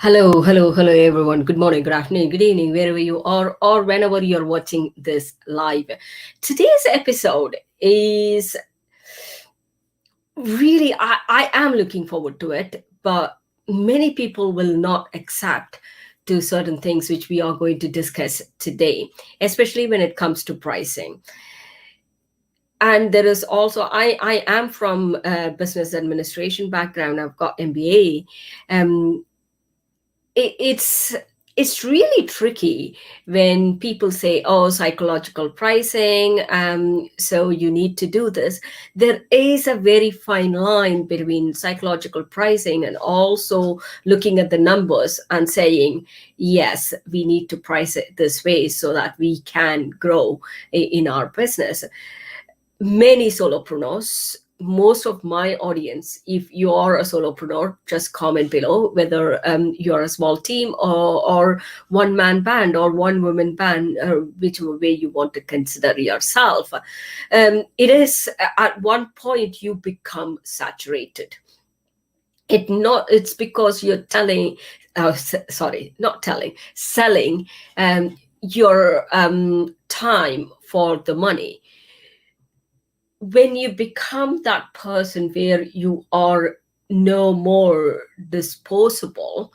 Hello, everyone. Good morning, good afternoon, good evening, wherever you are, or whenever you're watching this live. Today's episode is really, I am looking forward to it, but many people will not accept to certain things which we are going to discuss today, especially when it comes to pricing. And there is also, I am from a business administration background. I've got MBA. It's really tricky when people say, oh, psychological pricing, so you need to do this. There is a very fine line between psychological pricing and also looking at the numbers and saying, yes, we need to price it this way so that we can grow in our business. Many solopreneurs, most of my audience, if you are a solopreneur, just comment below whether you're a small team or one man band or one woman band, whichever way you want to consider yourself. It is at one point you become saturated. It's because you're telling, sorry, not telling, selling your time for the money. When you become that person where you are no more disposable,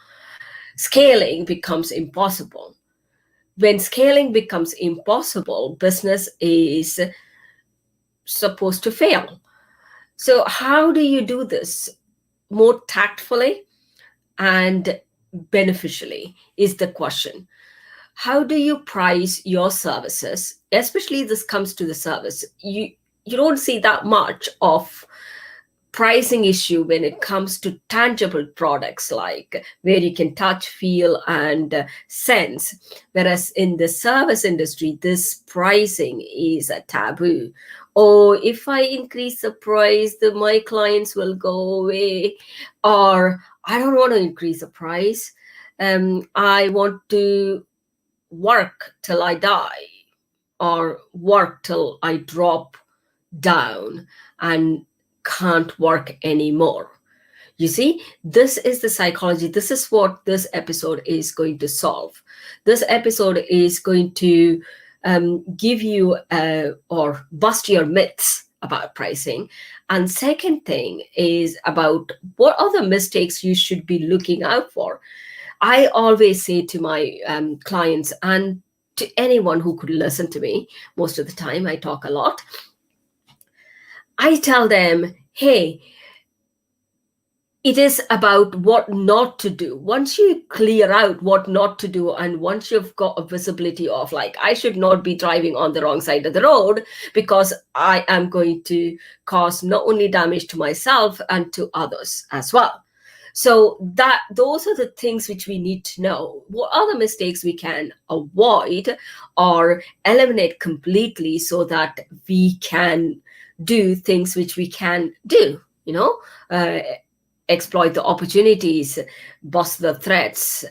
scaling becomes impossible. When scaling becomes impossible, business is supposed to fail. So how do you do this more tactfully and beneficially is the question. How do you price your services? Especially this comes to the service. You don't see that much of pricing issue when it comes to tangible products like where you can touch, feel, and sense. Whereas in the service industry, this pricing is a taboo. Or if I increase the price, my clients will go away. Or I don't want to increase the price. I want to work till I die or work till I drop down and can't work anymore. You see, this is the psychology. This is what this episode is going to solve. This episode is going to give you or bust your myths about pricing. And second thing is about what are the mistakes you should be looking out for. I always say to my clients and to anyone who could listen to me, most of the time I talk a lot, I tell them, hey, it is about what not to do. Once you clear out what not to do, and once you've got a visibility of like, I should not be driving on the wrong side of the road because I am going to cause not only damage to myself and to others as well. So those are the things which we need to know. What are the mistakes we can avoid or eliminate completely so that we can do things which we can do, exploit the opportunities, bust the threats,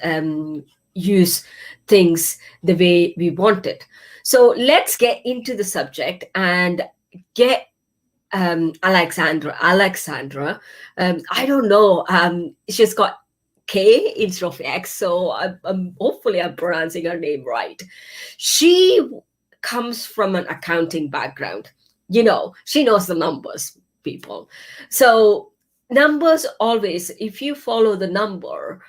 use things the way we want it. So let's get into the subject and get Aleksandra. I don't know. She's got K instead of X, so hopefully I'm pronouncing her name right. She comes from an accounting background. She knows the numbers, people. So numbers always, if you follow the number,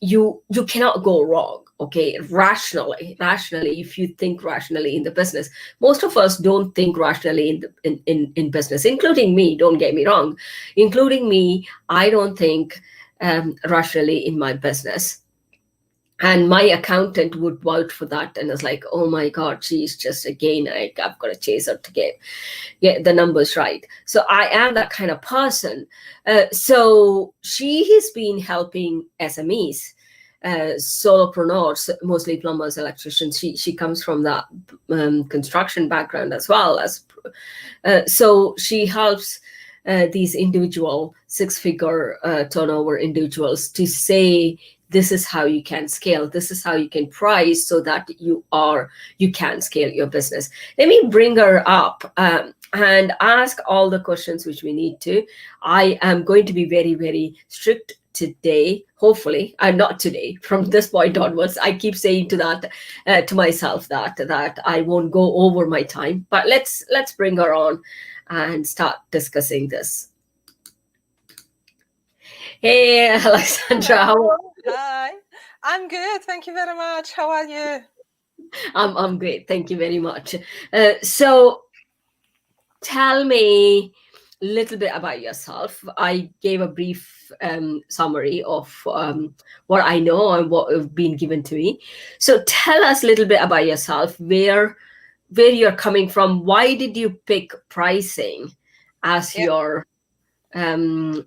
you cannot go wrong. Okay, rationally, if you think rationally in the business, most of us don't think rationally in business, including me. Don't get me wrong, including me. I don't think rationally in my business. And my accountant would vouch for that, and it's like, oh my God, she's just again, I've got to chase her to get the numbers right. So I am that kind of person. So she has been helping SMEs, solopreneurs, mostly plumbers, electricians. She comes from that construction background as well as. So she helps these individual six-figure turnover individuals to say, this is how you can scale. This is how you can price so that you can scale your business. Let me bring her up and ask all the questions which we need to. I am going to be very, very strict today, hopefully, not today, from this point onwards. I keep saying to that to myself that I won't go over my time. But let's bring her on and start discussing this. Hey, Aleksandra, how are Hello. Hi. I'm good. Thank you very much. How are you? I'm great. Thank you very much. So tell me a little bit about yourself. I gave a brief summary of what I know and what have been given to me. So tell us a little bit about yourself, where you're coming from. Why did you pick pricing as Yeah. your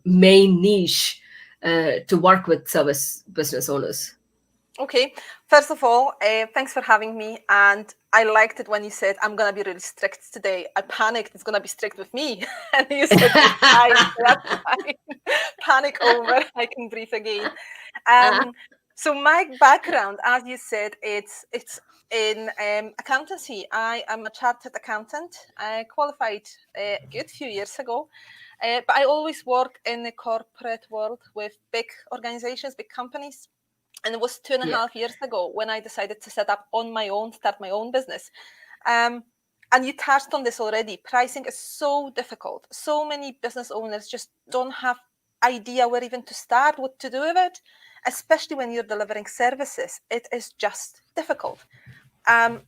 main niche to work with service business owners? Okay. First of all, thanks for having me. And I liked it when you said, I'm going to be really strict today. I panicked. It's going to be strict with me. And you said, it's fine. That's fine. Panic over. I can breathe again. Um, so my background, as you said, it's in accountancy. I am a chartered accountant. I qualified a good few years ago. But I always worked in the corporate world with big organizations, big companies. And it was two and a Yeah, half years ago when I decided to set up on my own, start my own business. And you touched on this already. Pricing is so difficult. So many business owners just don't have idea where even to start, what to do with it, especially when you're delivering services. It is just difficult. And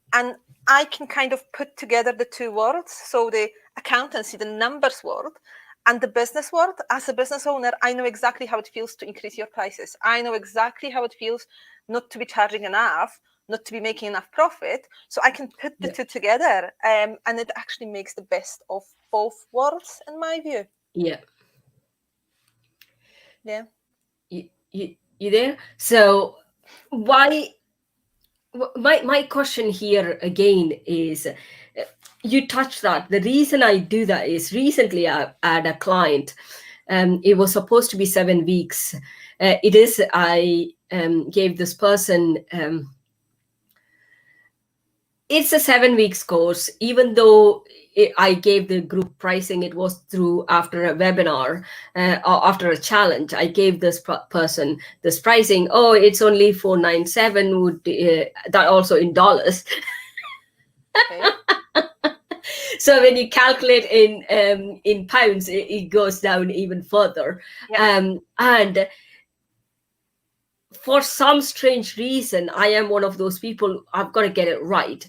I can kind of put together the two worlds. So the accountancy, the numbers world, and the business world. As a business owner, I know exactly how it feels to increase your prices. I know exactly how it feels not to be charging enough, not to be making enough profit. So I can put the yeah, two together, and it actually makes the best of both worlds, in my view. yeah. Yeah. You there? So why my question here again is, you touched that the reason I do that is recently I had a client. It was supposed to be 7 weeks. It is I gave this person, it's a 7 weeks course, even though I gave the group pricing. It was through after a webinar, or after a challenge. I gave this person this pricing. Oh, it's only 497. Would that also in dollars? Okay. So when you calculate in pounds, it goes down even further. Yeah. And for some strange reason, I am one of those people, I've got to get it right.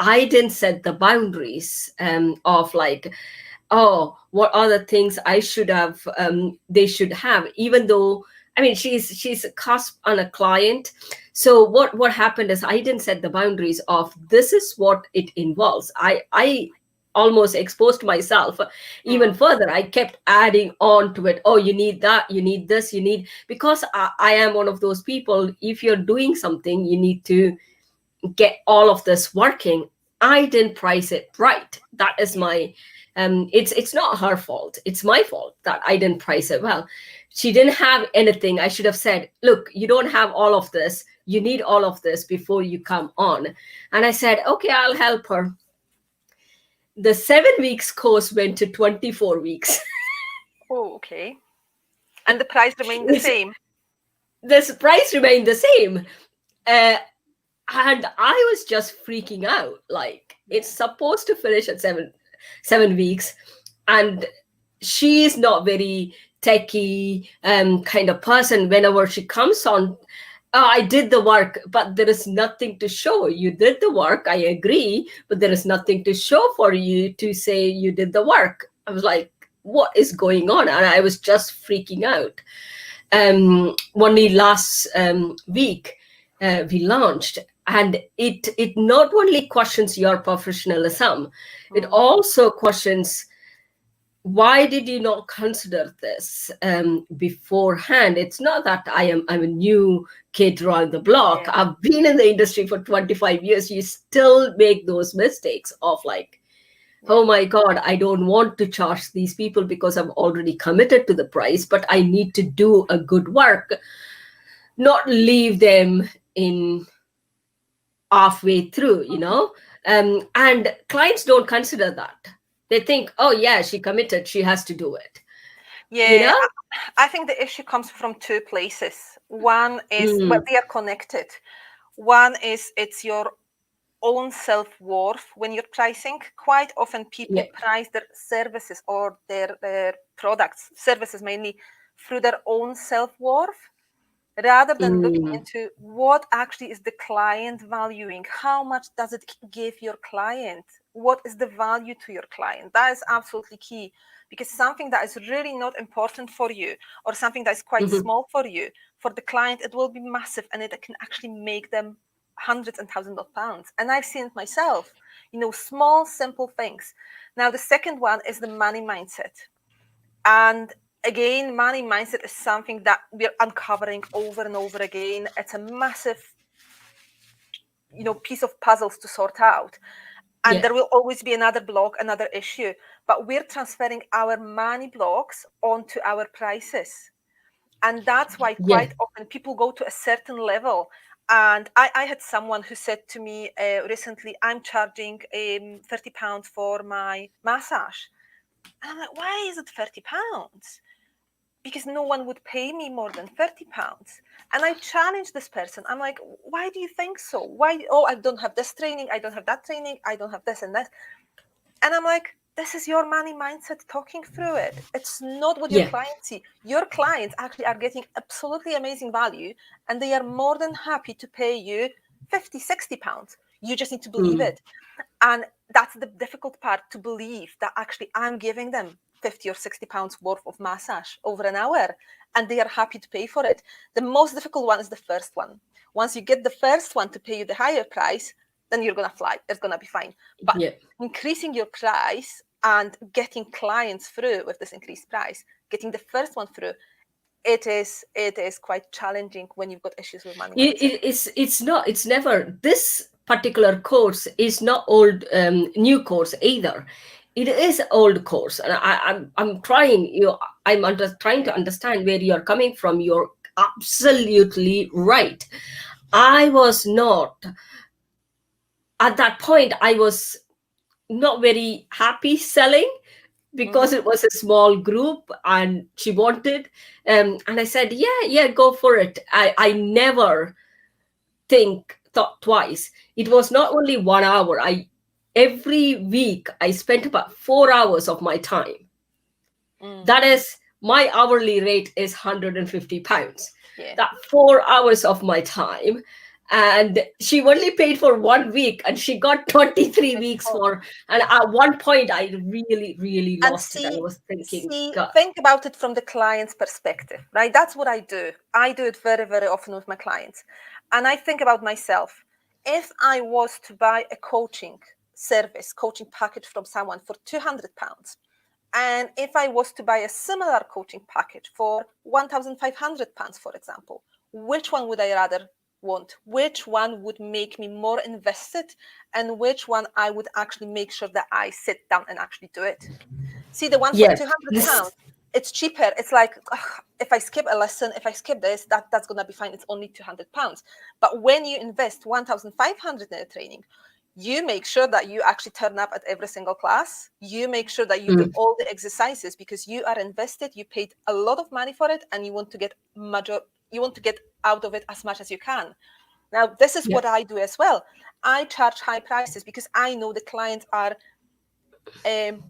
I didn't set the boundaries of like, oh, what other things I should have, they should have, even though, I mean, she's a cusp on a client. So what happened is I didn't set the boundaries of this is what it involves. I almost exposed myself even Mm. further. I kept adding on to it. Oh, you need that, you need this, you need, because I am one of those people, if you're doing something, you need to get all of this working. I didn't price it right. That is Yeah. my it's not her fault. It's my fault that I didn't price it well. She didn't have anything. I should have said, look, you don't have all of this. You need all of this before you come on. And I said, okay, I'll help her. The 7 weeks course went to 24 weeks. Oh, okay. And the price remained the It's, same. the price remained the same. Uh, and I was just freaking out. Like, it's Yeah. supposed to finish at 7 weeks, and she is not very techie kind of person. Whenever she comes on, "Oh, I did the work, but there is nothing to show. You did the work, I agree, but there is nothing to show for you to say you did the work." I was like, what is going on? And I was just freaking out. Only last week we launched, and it not only questions your professionalism, it Mm. also questions, why did you not consider this beforehand? It's not that I'm a new kid around the block. Yeah. I've been in the industry for 25 years. You still make those mistakes of like, Yeah. oh my God, I don't want to charge these people because I'm already committed to the price, but I need to do a good work, not leave them in halfway through, and clients don't consider that. They think, oh yeah, she committed, she has to do it. you Yeah, know? I think the issue comes from two places. One is, well, Mm, they are connected. One is it's your own self-worth when you're pricing. Quite often yeah. people price their services or their products, services mainly, through their own self-worth rather than looking Mm, into what actually is the client valuing. How much does it give your client? What is the value to your client? That is absolutely key, because something that is really not important for you, or something that is quite mhm. small for you, for the client it will be massive, and it can actually make them hundreds and thousands of pounds. And I've seen it myself, small simple things. Now the second one is the money mindset. And again, money mindset is something that we're uncovering over and over again. It's a massive, piece of puzzles to sort out. And Yeah, there will always be another block, another issue. But we're transferring our money blocks onto our prices. And that's why yeah, quite often people go to a certain level. And I had someone who said to me recently, I'm charging £30 for my massage. And I'm like, why is it £30? Because no one would pay me more than £30. And I challenged this person. I'm like, why do you think so? Why? Oh, I don't have this training. I don't have that training. I don't have this and that. And I'm like, this is your money mindset talking through it. It's not what your yeah. clients see. Your clients actually are getting absolutely amazing value, and they are more than happy to pay you 50, £60. You just need to believe Mm, it. And that's the difficult part, to believe that actually I'm giving them 50 or £60 worth of massage over an hour, and they are happy to pay for it. The most difficult one is the first one. Once you get the first one to pay you the higher price, then you're going to fly. It's going to be fine. But yeah. increasing your price and getting clients through with this increased price, getting the first one through, it is quite challenging when you've got issues with money mindset. It's never, this particular course is not old, new course either. It is old course, and I'm trying, trying to Yeah. understand where you're coming from. You're absolutely right. I was not, at that point, I was not very happy selling, because Mm-hmm. it was a small group and she wanted, and I said, yeah, yeah, go for it. I never thought twice. It was not only 1 hour. Every week I spent about 4 hours of my time. Mm. That is, my hourly rate is £150. Yeah. That 4 hours of my time. And she only paid for 1 week, and she got 23 weeks Difficult. for. And at one point, I really, really And lost it. I see, was thinking, see, God, think about it from the client's perspective, right? That's what I do. I do it very, very often with my clients. And I think about myself. If I was to buy a coaching service, coaching package from someone for £200, and if I was to buy a similar coaching package for £1,500, for example, which one would I rather want? Which one would make me more invested? And which one I would actually make sure that I sit down and actually do it? See, the one for yeah, £200, this, it's cheaper. It's like, ugh, if I skip a lesson, if I skip this, that's gonna be fine. It's only £200. But when you invest 1,500 in a training, you make sure that you actually turn up at every single class. You make sure that you do mm, all the exercises, because you are invested. You paid a lot of money for it, and you want to get you want to get out of it as much as you can. Now, this is yeah, what I do as well. I charge high prices because I know the clients are um,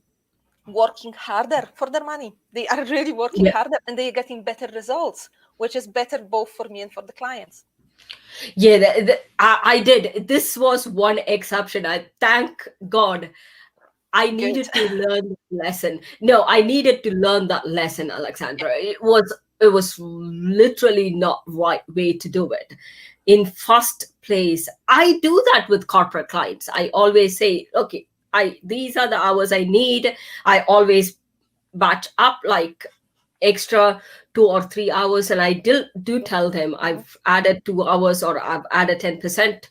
working harder for their money. They are really working yeah. harder, and they are getting better results, which is better both for me and for the clients. Yeah, I did. This was one exception. I thank God I Good. needed to learn the lesson. No, I needed to learn that lesson, Alexandra. It was literally not right way to do it. In first place, I do that with corporate clients. I always say, okay, I these are the hours I need. I always batch up like extra 2 or 3 hours, and I do tell them Mhm. I've added 2 hours, or I've added 10%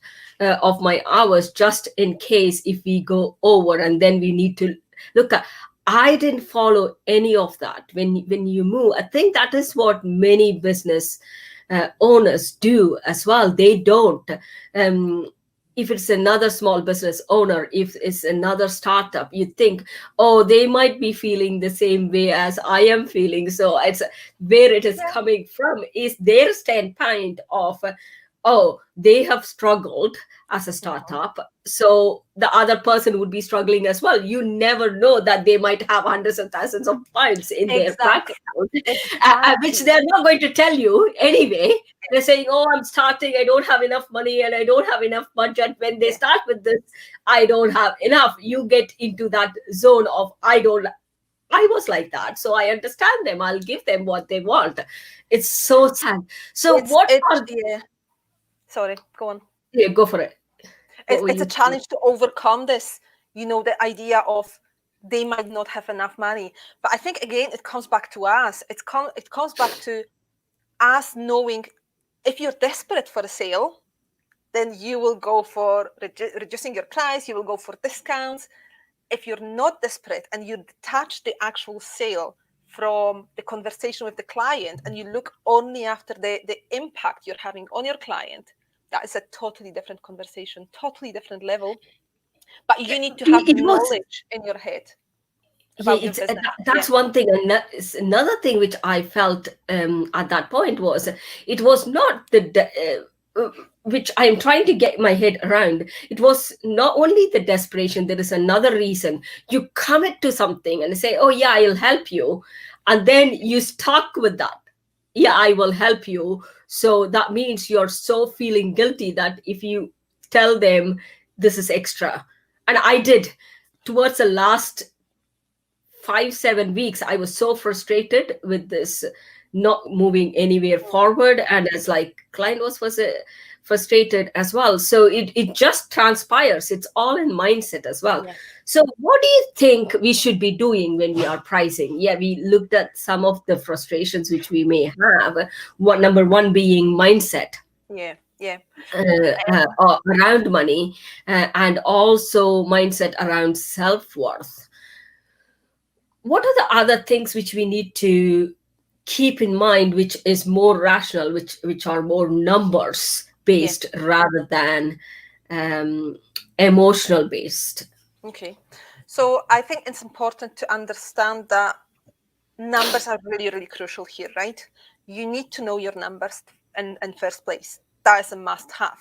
of my hours, just in case if we go over, and then we need to look at. I didn't follow any of that. When you move, I think that is what many business owners do as well. They don't. um, if it's another small business owner, if it's another startup, you think, oh, they might be feeling the same way as I am feeling. So it's where it is Yeah, coming from is their standpoint of, oh, they have struggled as a mhm. startup, so the other person would be struggling as well. You never know that they might have hundreds of thousands of pounds in their bank Exactly. account, which Exactly. they're not going to tell you anyway. They're saying, oh, I'm starting, I don't have enough money and I don't have enough budget. When they Yeah. start with this, I don't have enough, you get into that zone of, I was like that, so I understand them, I'll give them what they want. It's so sad. So what are, Yeah. Sorry, go on. yeah, go for it. What were It's a you saying? challenge to overcome this, the idea of they might not have enough money. But I think again it comes back to us. It comes back to us knowing if you're desperate for a sale, then you will go for reducing your price, you will go for discounts. If you're not desperate and you detach the actual sale from the conversation with the client and you look only after the impact you're having on your client, that is a totally different conversation, totally different level. But you need to have It was, knowledge in your head yeah, about your it's business. Yeah, that's one thing. And another thing which I felt at that point was, it was not which I am trying to get my head around. It was not only the desperation. There is another reason. You commit to something and say, "Oh yeah, I'll help you," and then you stuck with that. Yeah, I will help you. So that means you're so feeling guilty that if you tell them this is extra, and I did towards the last 5 7 weeks, I was so frustrated with this not moving anywhere forward, and as like client was frustrated as well. So it just transpires, it's all in mindset as well. yeah, So what do you think we should be doing when we are pricing? Yeah, we looked at some of the frustrations which we may have. What number one being mindset, yeah, yeah. around money, and also mindset around self-worth. What are the other things which we need to keep in mind, which is more rational, which are more numbers Yeah. based rather than um, emotional based? Okay. So I think it's important to understand that numbers are really, really crucial here, right? You need to know your numbers in first place. That is a must have.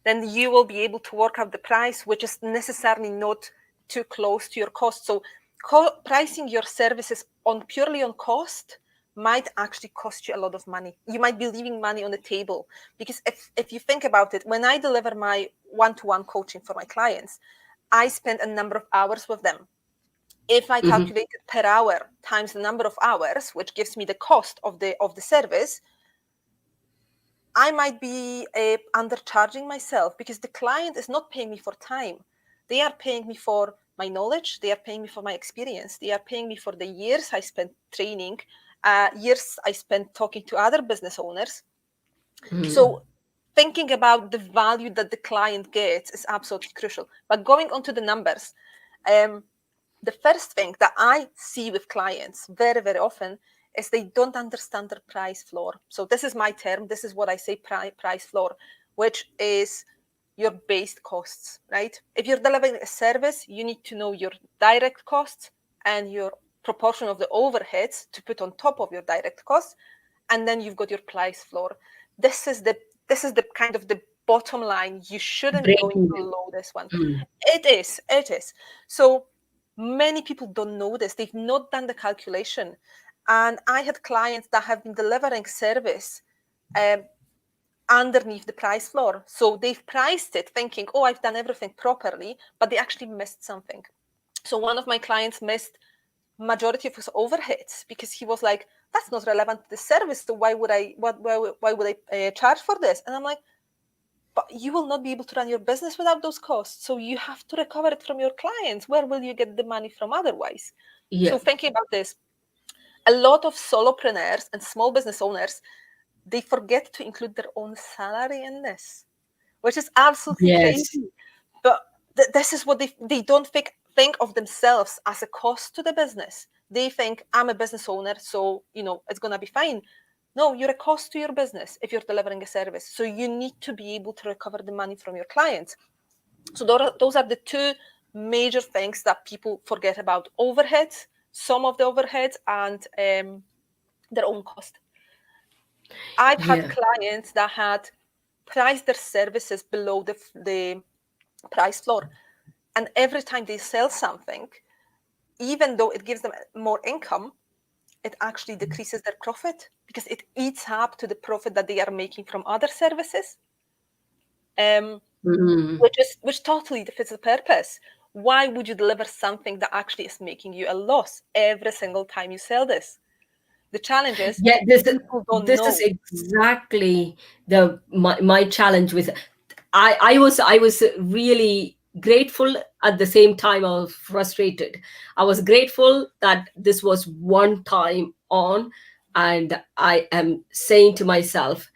Then you will be able to work out the price, which is necessarily not too close to your cost. So pricing your services on purely on cost might actually cost you a lot of money. You might be leaving money on the table because if you think about it, when I deliver my one-to-one coaching for my clients, I spend a number of hours with them. If I Mhm. calculate it per hour times the number of hours, which gives me the cost of the service, I might be undercharging myself because the client is not paying me for time. They are paying me for my knowledge. They are paying me for my experience. They are paying me for the years I spent training, years I spent talking to other business owners. Mhm. So thinking about the value that the client gets is absolutely crucial. But going on to the numbers, um, the first thing that I see with clients very, very often is they don't understand their price floor. So this is my term. This is what I say, price floor, which is your base costs, right? If you're delivering a service, you need to know your direct costs and your proportion of the overheads to put on top of your direct costs, and then you've got your price floor. This is the kind of the bottom line. You shouldn't be going Breaking it. below this one. Mm. It is. So many people don't know this. They've not done the calculation. And I had clients that have been delivering service um, underneath the price floor. So they've priced it thinking, oh, I've done everything properly, but they actually missed something. So one of my clients missed majority of his overheads because he was like, that's not relevant to the service. So why would I charge for this? And I'm like, but you will not be able to run your business without those costs. So you have to recover it from your clients. Where will you get the money from otherwise? Yeah. So thinking about this, a lot of solopreneurs and small business owners, they forget to include their own salary in this, which is absolutely Yes. crazy. But this is what they don't think of themselves as a cost to the business. They think I'm a business owner, so it's gonna be fine. No, you're a cost to your business if you're delivering a service. So you need to be able to recover the money from your clients. So those are the two major things that people forget about: overheads, some of the overheads, and their own cost. I've had Yeah. clients that had priced their services below the price floor, and every time they sell something, even though it gives them more income, it actually decreases their profit because it eats up to the profit that they are making from other services, um, Mm. which totally defeats the purpose. Why would you deliver something that actually is making you a loss every single time you sell this? The challenge is Yeah, people don't this is know. exactly my challenge with. I was really grateful. At the same time I was frustrated. I was grateful that this was one time on, and I am saying to myself,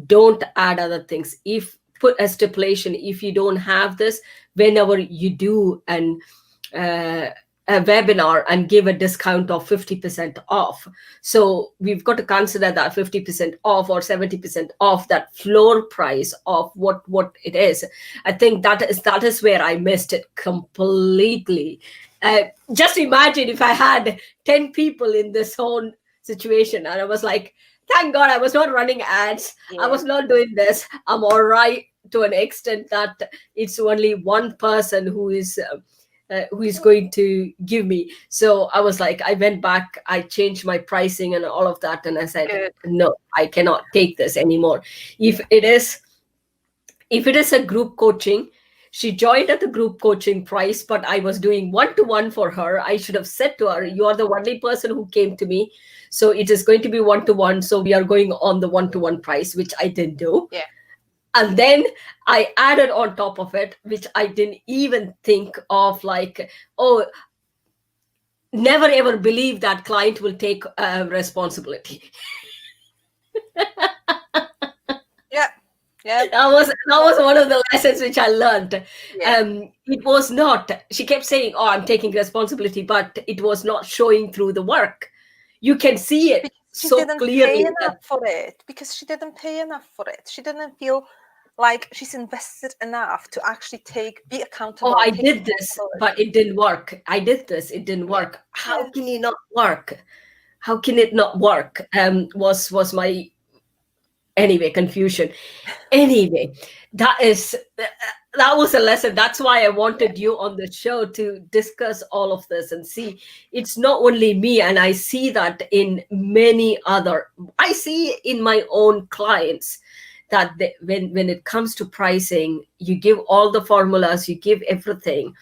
don't add other things. If put a stipulation, if you don't have this, whenever you do uh, a webinar and give a discount of 50% off, so we've got to consider that 50% off or 70% off that floor price of what it is. I think that is where I missed it completely. Just imagine if I had 10 people in this whole situation and I was like, thank God I was not running ads. I Yeah, was not doing this. I'm all right to an extent that it's only one person who is going to give me. So I was like, I went back, I changed my pricing and all of that. And I said, good. no, I cannot take this anymore. If it is, if it is a group coaching, she joined at the group coaching price, but I was doing one to one for her. I should have said to her, you are the only person who came to me. So it is going to be one to one. So we are going on the one to one price, which I didn't do. Yeah. And then I added on top of it, which I didn't even think of, like, oh, never ever believe that client will take responsibility. Yeah. Yeah. That was one of the lessons which I learned. Yeah. It was not. She kept saying, "Oh, I'm taking responsibility," but it was not showing through the work. You can see it Because she so didn't pay clearly enough that, for it. Because she didn't pay enough for it. She didn't feel like she's invested enough to actually be "Oh, accountable, I take did this, but responsibility. it didn't work. I did this, it didn't Yeah. work. How Yeah. can you not work? How can it not work?" Was my anyway confusion. Anyway, that is that was a lesson. That's why I Yeah. wanted you on the show to discuss all of this and see it's not only me, and I see that in many other, I see in my own clients that when it comes to pricing, you give all the formulas, you give everything,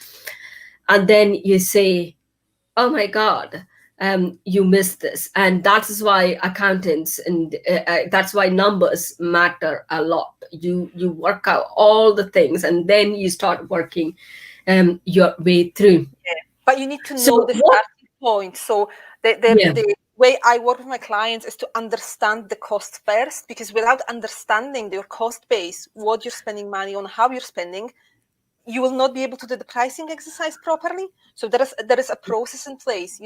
and then you say, oh my God, you missed this. And that is why accountants and that's why numbers matter a lot. You work out all the things and then you start working your way through. But you need to So know the what? starting point. So Yeah, the way I work with my clients is to understand the cost first, because without understanding your cost base, what you're spending money on, how you're spending, you will not be able to do the pricing exercise properly. So there is a process in place.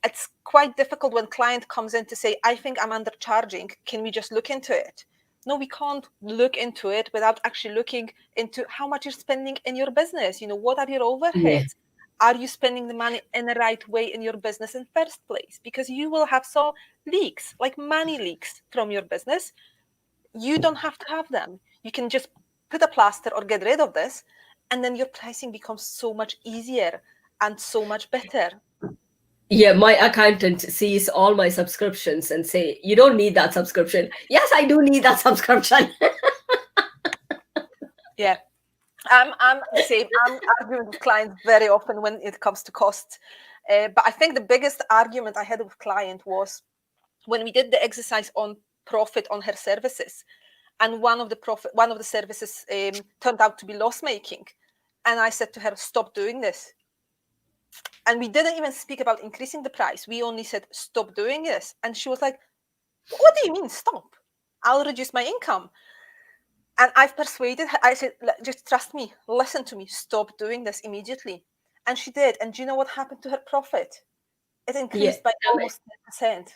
It's quite difficult when client comes in to say, I think I'm undercharging. Can we just look into it? No, we can't look into it without actually looking into how much you're spending in your business. What are your yeah, overheads? Are you spending the money in the right way in your business in first place? Because you will have some leaks, like money leaks from your business. You don't have to have them. You can just put a plaster or get rid of this, and then your pricing becomes so much easier and so much better. yeah. My accountant sees all my subscriptions and say, you don't need that subscription. Yes, I do need that subscription. Yeah. I'm the same. I'm arguing with clients very often when it comes to costs. But I think the biggest argument I had with client was when we did the exercise on profit on her services, and one of the services turned out to be loss making, and I said to her, "Stop doing this." And we didn't even speak about increasing the price. We only said, "Stop doing this." And she was like, "What do you mean, stop? I'll reduce my income." And I've persuaded her. I said, "Just trust me, listen to me, stop doing this immediately." And she did. And do you know what happened to her profit? It Yeah, increased by tell me. almost 10%.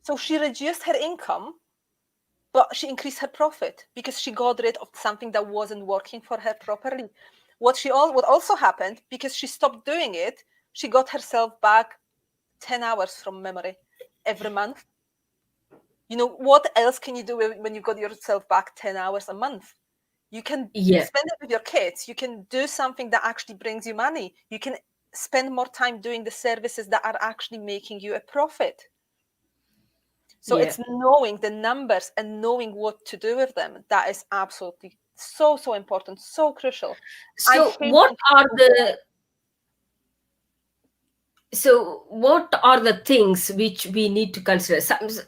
So she reduced her income, but she increased her profit because she got rid of something that wasn't working for her properly. What also happened, because she stopped doing it, she got herself back 10 hours from memory every month. What else can you do when you got yourself back 10 hours a month? You can Yeah, spend it with your kids. You can do something that actually brings you money. You can spend more time doing the services that are actually making you a profit. So yeah. it's knowing the numbers and knowing what to do with them. That is absolutely so, so important, so crucial. I So hate what when are people go, the so what are the things which we need to consider?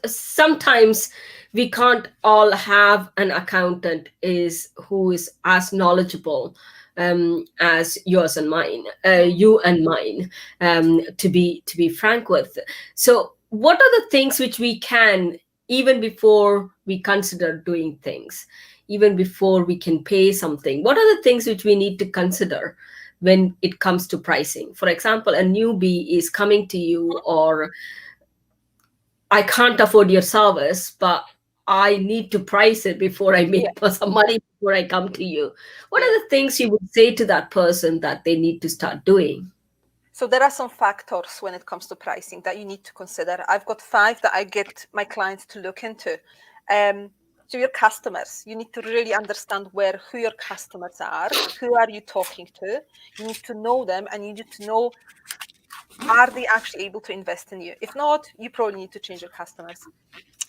Sometimes we can't all have an accountant is who is as knowledgeable as yours and mine, "Mm, you and mine, to be frank with. So what are the things which we can, even before we consider doing things, even before we can pay something, what are the things which we need to consider when it comes to pricing? For example, a newbie is coming to you, or I can't afford your service, but I need to price it before I yeah, make some money before I come to you. What yeah." are the things you would say to that person that they need to start doing? So there are some factors when it comes to pricing that you need to consider. I've got 5 that I get my clients to look into. So your customers, you need to really understand who your customers are. Who are you talking to? You need to know them, and you need to know, are they actually able to invest in you? If not, you probably need to change your customers.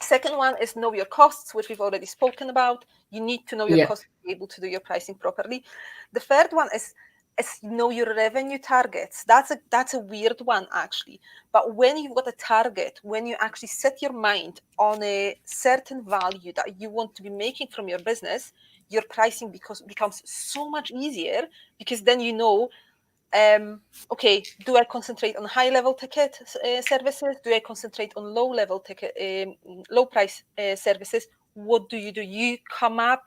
Second one is know your costs, which we've already spoken about. You need to know your Yeah, costs to be able to do your pricing properly. The third one is know your revenue targets. That's a weird one, actually. But when you've got a target, when you actually set your mind on a certain value that you want to be making from your business, your pricing becomes so much easier, because then you know, okay, do I concentrate on high level ticket services? Do I concentrate on low level ticket, low price services? What do? You come up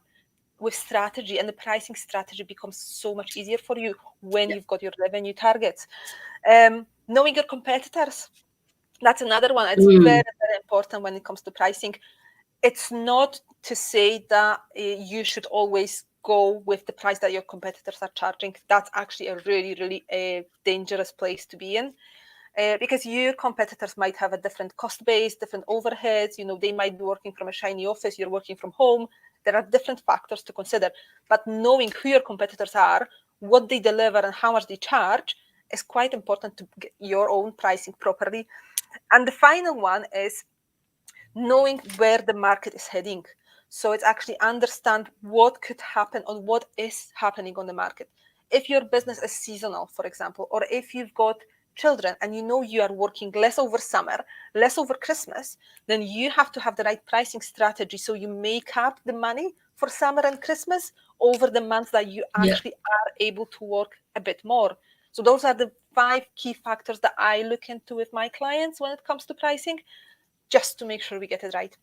with strategy, and the pricing strategy becomes so much easier for you when yeah. you've got your revenue targets. Knowing your competitors, that's another one. It's very, Mm, very important when it comes to pricing. It's not to say that you should always go with the price that your competitors are charging. That's actually a really, really dangerous place to be in. Because your competitors might have a different cost base, different overheads. They might be working from a shiny office, you're working from home. There are different factors to consider. But knowing who your competitors are, what they deliver, and how much they charge is quite important to get your own pricing properly. And the final one is knowing where the market is heading. So it's actually understand what could happen or what is happening on the market. If your business is seasonal, for example, or if you've got children and you are working less over summer, less over Christmas, then you have to have the right pricing strategy so you make up the money for summer and Christmas over the months that you yeah. actually are able to work a bit more. So those are the 5 key factors that I look into with my clients when it comes to pricing, just to make sure we get it right.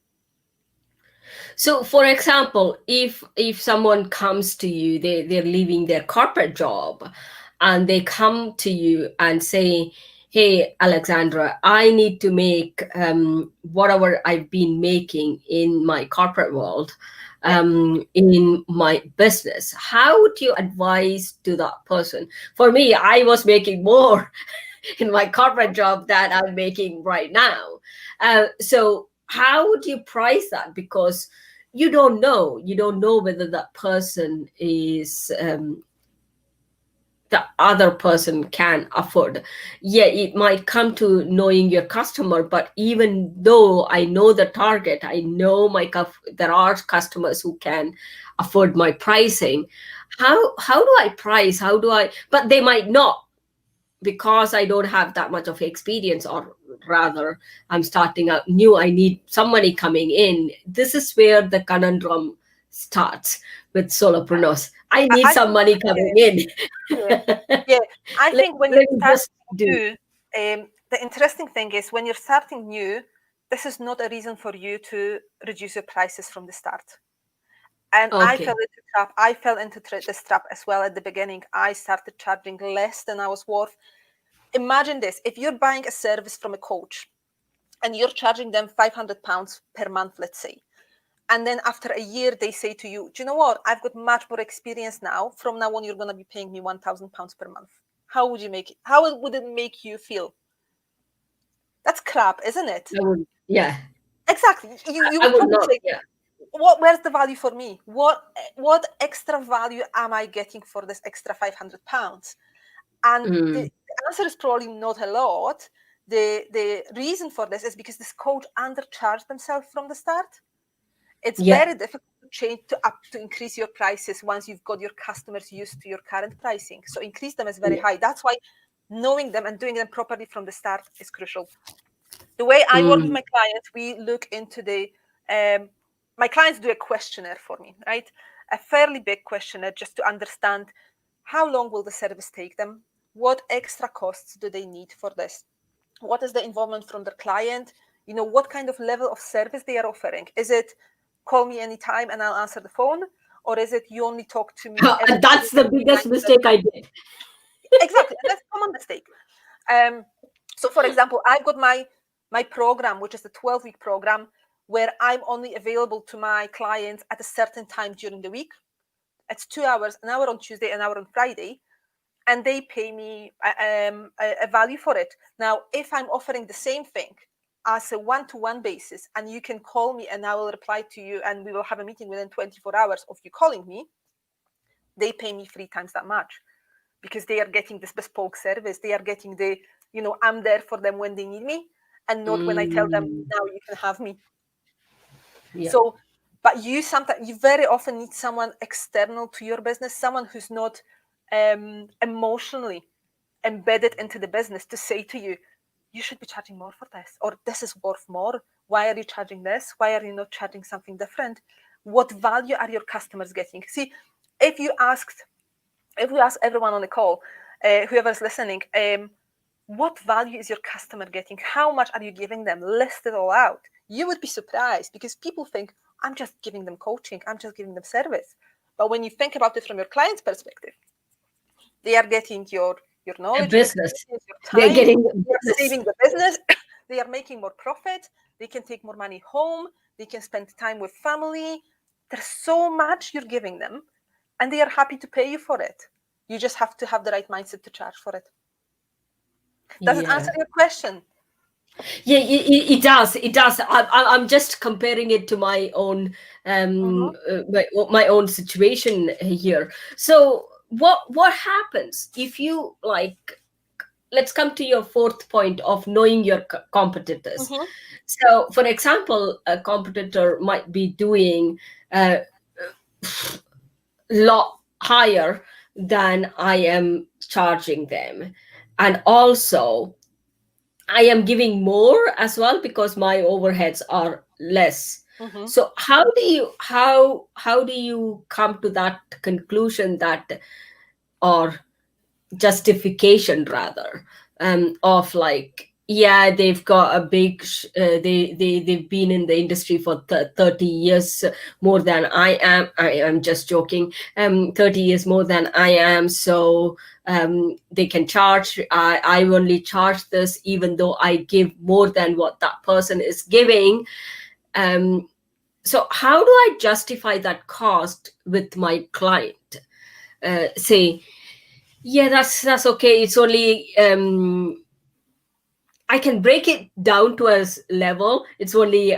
So, for example, if someone comes to you, they're leaving their corporate job, and they come to you and say, "Hey, Alexandra, I need to make whatever I've been making in my corporate world, Yeah. in my business." How would you advise to that person? For me, I was making more in my corporate job that I'm making right now. So how would you price that? Because you don't know whether that person is the other person can afford. Yeah, it might come to knowing your customer, but even though I know the target, I know there are customers who can afford my pricing. How do I price? How do I? But they might not, because I don't have that much of experience, or rather, I'm starting out new. I need somebody coming in. This is where the conundrum starts with solopreneurs. I need I some think, money yeah, coming in. yeah, yeah. I let, think when let you're me starting just do. new, the interesting thing is when you're starting new, this is not a reason for you to reduce your prices from the start. And I fell Okay. into trap. I fell into this trap as well at the beginning. I started charging less than I was worth. Imagine this: if you're buying a service from a coach and you're charging them £500 per month, let's say, And then after a year, they say to you, do you know what? I've got much more experience now. From now on, you're going to be paying me £1,000 per month. How would you make it? How would it make you feel? That's crap, isn't it? Yeah, Exactly. You I would would probably not. say, Yeah. where's the value for me? What extra value am I getting for this extra £500? And the Mm, answer is probably not a lot. The reason for this is because this coach undercharged themselves from the start. It's yeah. very difficult to change to increase your prices once you've got your customers used to your current pricing. So increase them is very Yeah. high. That's why knowing them and doing them properly from the start is crucial. The way I work with Mm, my clients, we look into my clients do a questionnaire for me, right? A fairly big questionnaire just to understand how long will the service take them? What extra costs do they need for this? What is the involvement from the client? What kind of level of service they are offering? Is it call me anytime and I'll answer the phone? Or is it you only talk to me every and that's the biggest 9 to mistake I did. Exactly, and that's a common mistake. Um, so, for example, I've got my program, which is a 12-week program, where I'm only available to my clients at a certain time during the week. It's 2 hours, an hour on Tuesday, an hour on Friday, and they pay me a value for it. Now, if I'm offering the same thing as a one-to-one basis, and you can call me and I will reply to you, and we will have a meeting within 24 hours of you calling me, they pay me 3 times that much because they are getting this bespoke service. They are getting I'm there for them when they need me and not when I tell them, Mm, now you can have me. yeah. So, but you very often need someone external to your business, someone who's not emotionally embedded into the business to say to you, you should be charging more for this, or this is worth more. Why are you charging this? Why are you not charging something different? What value are your customers getting? See, if you asked if we ask everyone on the call, whoever's listening, what value is your customer getting? How much are you giving them? List it all out. You would be surprised because people think, I'm just giving them coaching, I'm just giving them service. But when you think about it from your client's perspective, they are getting your A knowledge, your business. expertise, your They're time. getting a They are business. saving the business. They are making more profit. They can take more money home. They can spend time with family. There's so much you're giving them, and they are happy to pay you for it. You just have to have the right mindset to charge for it. Does it answer Yeah. your question? Yeah, it does. It does. I'm just comparing it to my own Mm-hmm. my own situation here. So what happens if you like? Let's come to your fourth point of knowing your competitors. Mm-hmm. So, for example, a competitor might be doing a lot higher than I am charging them, and also I am giving more as well because my overheads are less. Mm-hmm. So how do you come to that conclusion that, or justification rather, of like, yeah, they've got a big they've been in the industry for 30 years more than I am just joking, 30 years more than I am, so they can charge. I only charge this even though I give more than what that person is giving. So how do I justify that cost with my client? Say, yeah, that's okay. It's only I can break it down to a level. It's only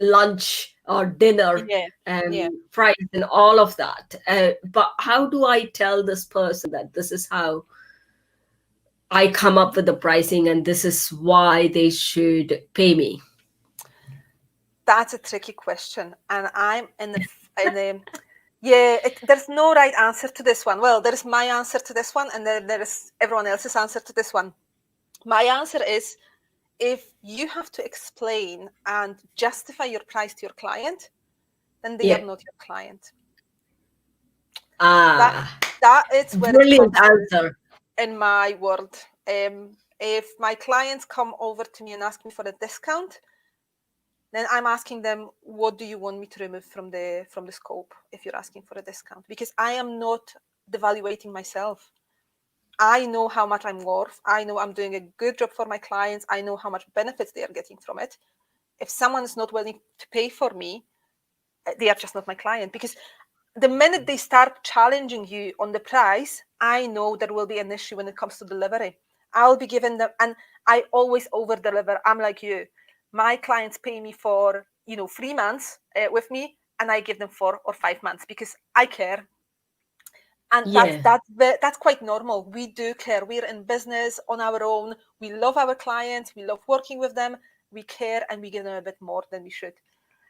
lunch or dinner Yeah. Yeah. price and all of that. But how do I tell this person that this is how I come up with the pricing and this is why they should pay me? That's a tricky question, and I'm in a yeah. There's no right answer to this one. Well, there is my answer to this one, and then there is everyone else's answer to this one. My answer is, if you have to explain and justify your price to your client, then they are Yeah. not your client. That Ah, that is where it brilliant comes answer. in my world. If my clients come over to me and ask me for a discount, then I'm asking them, what do you want me to remove from the scope if you're asking for a discount? Because I am not devaluating myself. I know how much I'm worth. I know I'm doing a good job for my clients. I know how much benefits they are getting from it. If someone is not willing to pay for me, they are just not my client. Because the minute they start challenging you on the price, I know there will be an issue when it comes to delivery. I'll be giving them, and I always over deliver. I'm like you. My clients pay me for 3 months with me, and I give them 4 or 5 months because I care. And that's Yeah. that's that's quite normal. We do care. We're in business on our own. We love our clients. We love working with them. We care, and we give them a bit more than we should,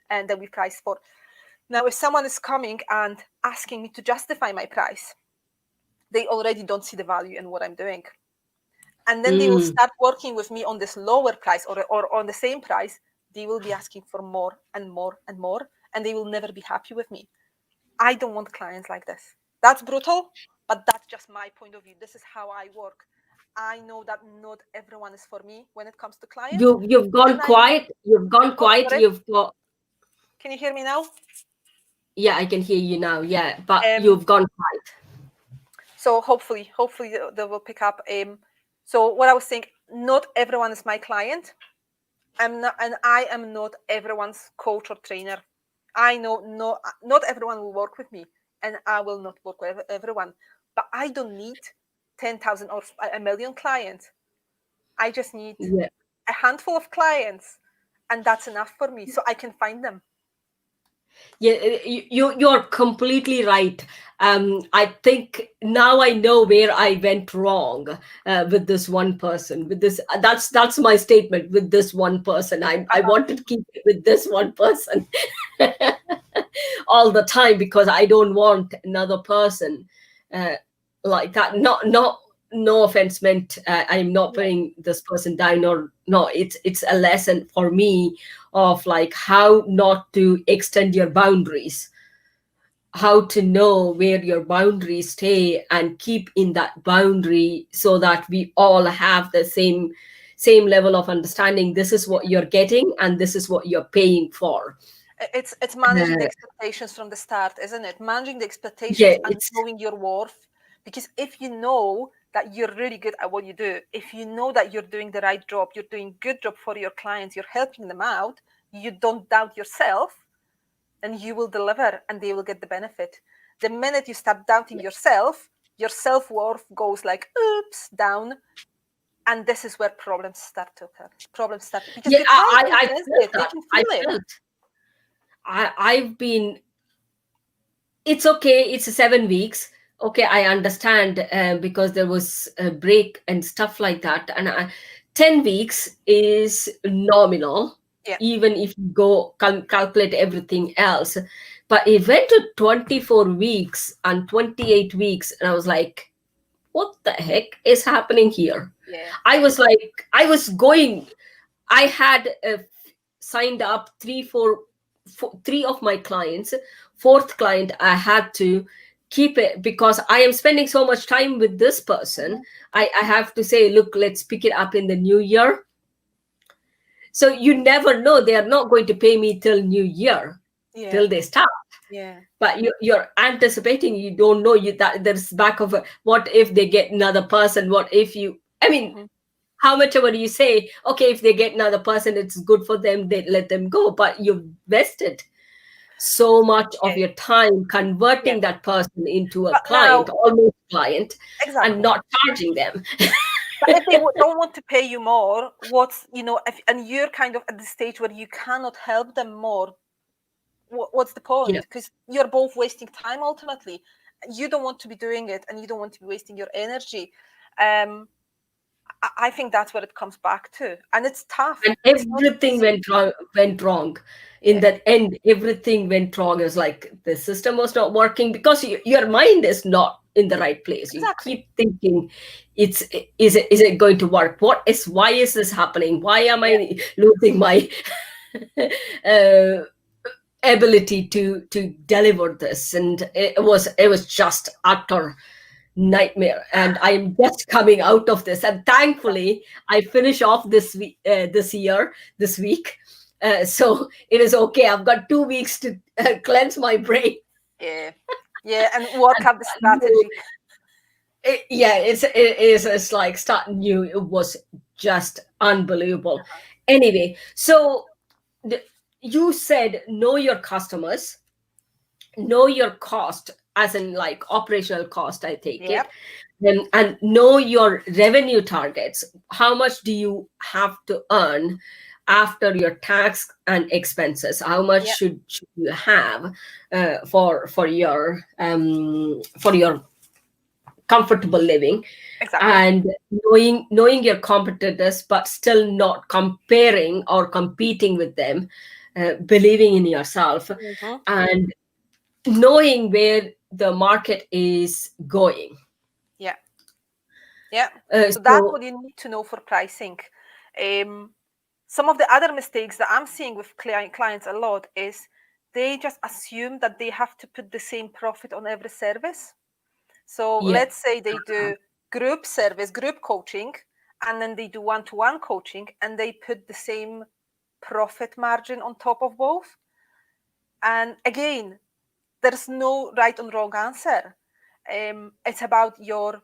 and that we price for. Now, if someone is coming and asking me to justify my price, they already don't see the value in what I'm doing. And then they will Mm. start working with me on this lower price, or on the same price. They will be asking for more and more and more, and they will never be happy with me. I don't want clients like this. That's brutal, but that's just my point of view. This is how I work. I know that not everyone is for me when it comes to clients. You've gone And I know, quiet. You've gone oh, quiet. sorry, You've got. can you hear me now? Yeah, I can hear you now. Yeah, but Um, you've gone quiet. so hopefully they will pick up. So what I was saying, not everyone is my client. I'm not, and I am not everyone's coach or trainer. I know not everyone will work with me, and I will not work with everyone. But I don't need 10,000 or a million clients. I just need Yeah. a handful of clients, and that's enough for me, so I can find them. Yeah, you're completely right. I think now I know where I went wrong with this one person. With this, that's my statement. With this one person, I Uh-huh. wanted to keep it with this one person all the time because I don't want another person uh, like that. Not no offense meant. I'm not Yeah. putting this person down, or no. It's a lesson for me of like how not to extend your boundaries, how to know where your boundaries stay and keep in that boundary so that we all have the same level of understanding. This is what you're getting and this is what you're paying for. It's managing the uh, expectations from the start, isn't it? Managing the yeah, expectations and it's knowing your worth. Because if you know that you're really good at what you do, if you know that you're doing the right job, you're doing good job for your clients, you're helping them out, you don't doubt yourself, and you will deliver and they will get the benefit. The minute you start doubting yourself, your self-worth goes like oops down, and this is where problems start to occur. Problems start because yeah, the clients can I sense felt it, they that. can I feel it. felt I've been, it's okay, it's 7 weeks. Okay, I understand, because there was a break and stuff like that, and 10 weeks is nominal, Yeah, even if you go calculate everything else. But it went to 24 weeks and 28 weeks, and I was like, what the heck is happening here? yeah, I was like, I was going, I had signed up three of my clients. Fourth client, I had to keep it because I am spending so much time with this person. mhm, I have to say, look, let's pick it up in the new year. So you never know, they are not going to pay me till new year, yeah, till they start. yeah, But you're anticipating, you don't know, you that there's back of a, what if they get another person, what if you, I mean, mhm, how much ever you say, okay, if they get another person, it's good for them, they let them go, but you've vested so much of yeah, your time yeah. converting that person into a But now, client, almost client, and exactly. not charging them. But if they don't want to pay you more, and you're kind of at the stage where you cannot help them more, what's the Yeah. point? Because you're both wasting time ultimately. You don't want to be doing it, and you don't want to be wasting your energy. Um, I think that's what it comes back to, and it's tough. And It's not everything easy. went wrong in Yeah, that end. Everything went wrong. It was like the system was not working because your mind is not in the right place. You exactly. keep thinking, it's is it going to work? Why is this happening? Why am Yeah, I losing my uh, ability to deliver this? And it was just utter nightmare, and I'm just coming out of this, and thankfully I finish off this week. So it is okay, I've got 2 weeks to cleanse my brain. yeah, yeah, and work And out the new, strategy. yeah, it's like starting new. It was just unbelievable. Anyway, so the, you said know your customers. know your cost, as in like operational cost, I take it, Yep. and know your revenue targets. How much do you have to earn after your tax and expenses? How much Yep. should you have for your comfortable living? Exactly. And knowing your competitors, but still not comparing or competing with them, believing in yourself, Hmm. and knowing where the market is going. Yeah. Yeah. So that's So what you need to know for pricing. Um, some of the other mistakes that I'm seeing with clients a lot is they just assume that they have to put the same profit on every service. So yeah, let's say they do group service, group coaching, and then they do one-to-one coaching, and they put the same profit margin on top of both. And again, there's no right and wrong answer. It's about your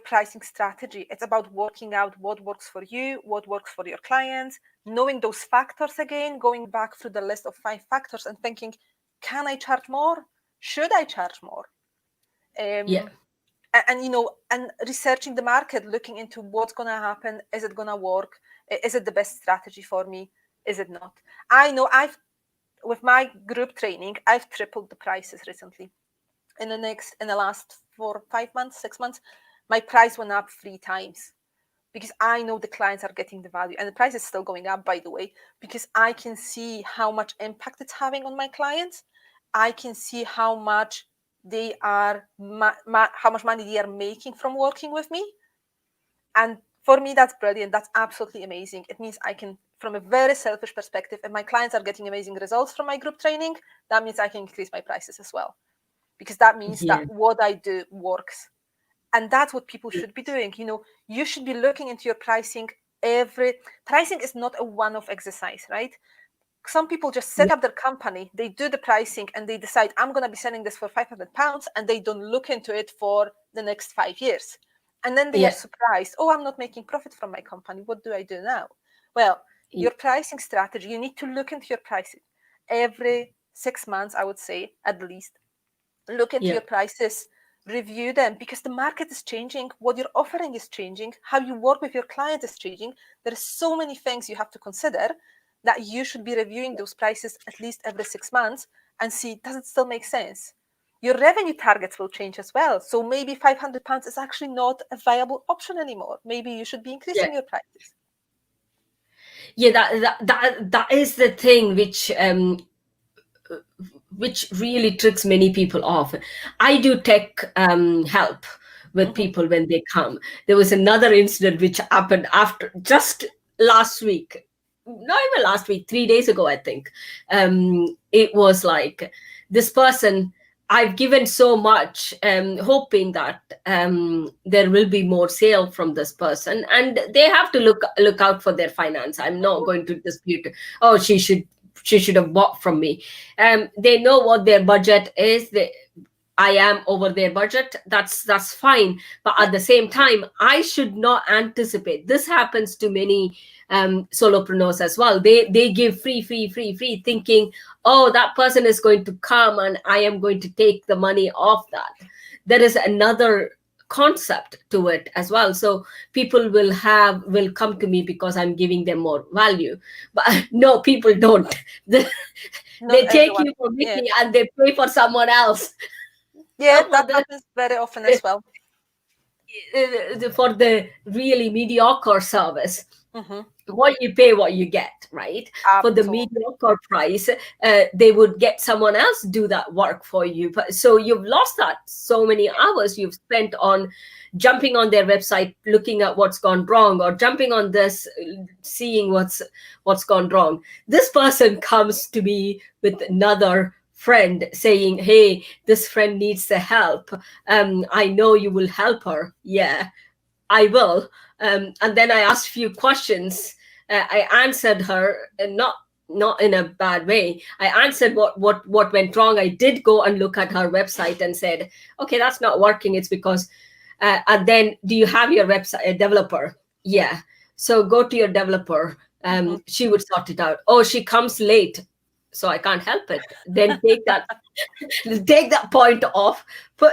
pricing strategy. It's about working out what works for you, what works for your clients, knowing those factors again, going back through the list of 5 factors and thinking, can I charge more? Should I charge more? yeah, Um, and and researching the market, looking into what's going to happen. Is it going to work? Is it the best strategy for me? Is it not? I know I've with my group training, I've tripled the prices recently. In the last 4 5 months, 6 months, my price went up 3 times because I know the clients are getting the value, and the price is still going up, by the way, because I can see how much impact it's having on my clients. I can see how much they are how much money they are making from working with me. And for me, that's brilliant. That's absolutely amazing. It means I can, from a very selfish perspective, if my clients are getting amazing results from my group training, that means I can increase my prices as well, because that means that yeah, what I do works. And that's what people should be doing. You should be looking into your pricing. Every pricing is not a one-off exercise, right? Some people just set yeah, up their company, they do the pricing, and they decide, I'm going to be selling this for £500, and they don't look into it for the next 5 years. And then they are yeah, surprised, oh, I'm not making profit from my company. What do I do now? Well, yeah, your pricing strategy, you need to look into your pricing every 6 months, I would say, at least. Look into yeah, your prices, review them, because the market is changing, what you're offering is changing, how you work with your client is changing. There are so many things you have to consider that you should be reviewing those prices at least every 6 months and see, does it still make sense? Your revenue targets will change as well. So maybe £500 is actually not a viable option anymore. Maybe you should be yeah. increasing your prices. Yeah, that is the thing which really tricks many people off. I do tech help with Hmm. people when they come. There was another incident which happened after just last week, not even last week, 3 days ago, I think. It was like this person. I've given so much, hoping that there will be more sale from this person, and they have to look out for their finance. I'm not going to dispute. Oh, she should have bought from me. They know what their budget is. I am over their budget. That's fine. But Yeah. at the same time, I should not anticipate. This happens to many solopreneurs as well. They give free, thinking, oh, that person is going to come and I am going to take the money off that. There is another concept to it as well. So people will come to me because I'm giving them more value. But no, people don't. they, Not they take everyone. you for Yeah. Mickey and they pay for someone else. Yeah, For that the happens very often as well. for the really mediocre service. Hmm. What you pay, what you get, right? For the Absolutely. mediocre price, they would get someone else do that work for you. But so you've lost that so many Yeah. hours you've spent on jumping on their website, looking at what's gone wrong, or jumping on this, seeing what's gone wrong. This person comes to me with another friend saying, hey, this friend needs the help. I know you will help her. Yeah, I will. And then I asked a few questions. I answered her, not in a bad way. I answered what went wrong. I did go and look at her website and said, okay, that's not working. It's because, and then, do you have your website developer? Yeah. So go to your developer. Hmm. She would sort it out. Oh, she comes late. so I can't help it. Then take that point off.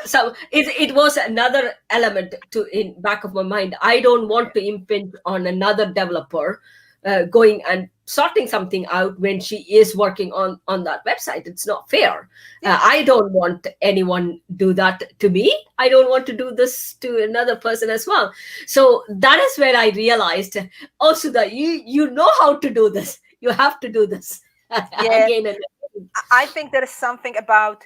So it was another element to in back of my mind. I don't want to impinge on another developer going and sorting something out when she is working on that website. It's not fair. Yeah. I don't want anyone do that to me. I don't want to do this to another person as well. So that is where I realized, oh, Sudha, you know how to do this. You have to do this Yeah. again and again. I think there is something about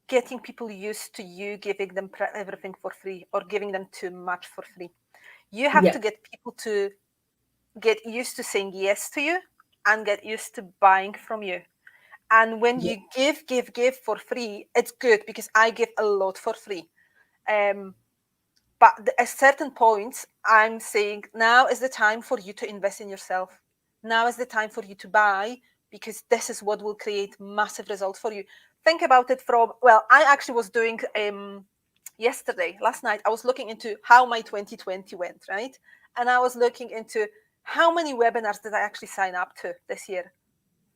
getting people used to you giving them everything for free or giving them too much for free. You have Yeah, to get people to get used to saying yes to you and get used to buying from you. And when yeah, you give for free, it's good because I give a lot for free. But at certain points, I'm saying now is the time for you to invest in yourself. Now is the time for you to buy because this is what will create massive results for you. Think about it from, well, I actually was doing last night, I was looking into how my 2020 went, right? And I was looking into how many webinars did I actually sign up to this year?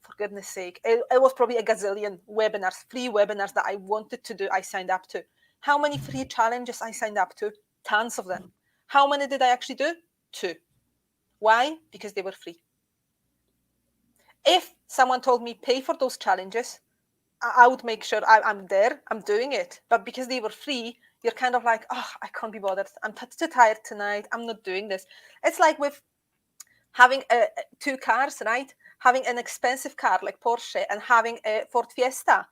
For goodness sake, it was probably a gazillion webinars, free webinars that I wanted to do, I signed up to. How many free challenges I signed up to? Tons of them. How many did I actually do? 2. Why? Because they were free. If someone told me pay for those challenges, I would make sure I'm there, I'm doing it. But because they were free, you're kind of like, oh, I can't be bothered. I'm too tired tonight. I'm not doing this. It's like with having 2 cars, right? Having an expensive car like Porsche and having a Ford Fiesta.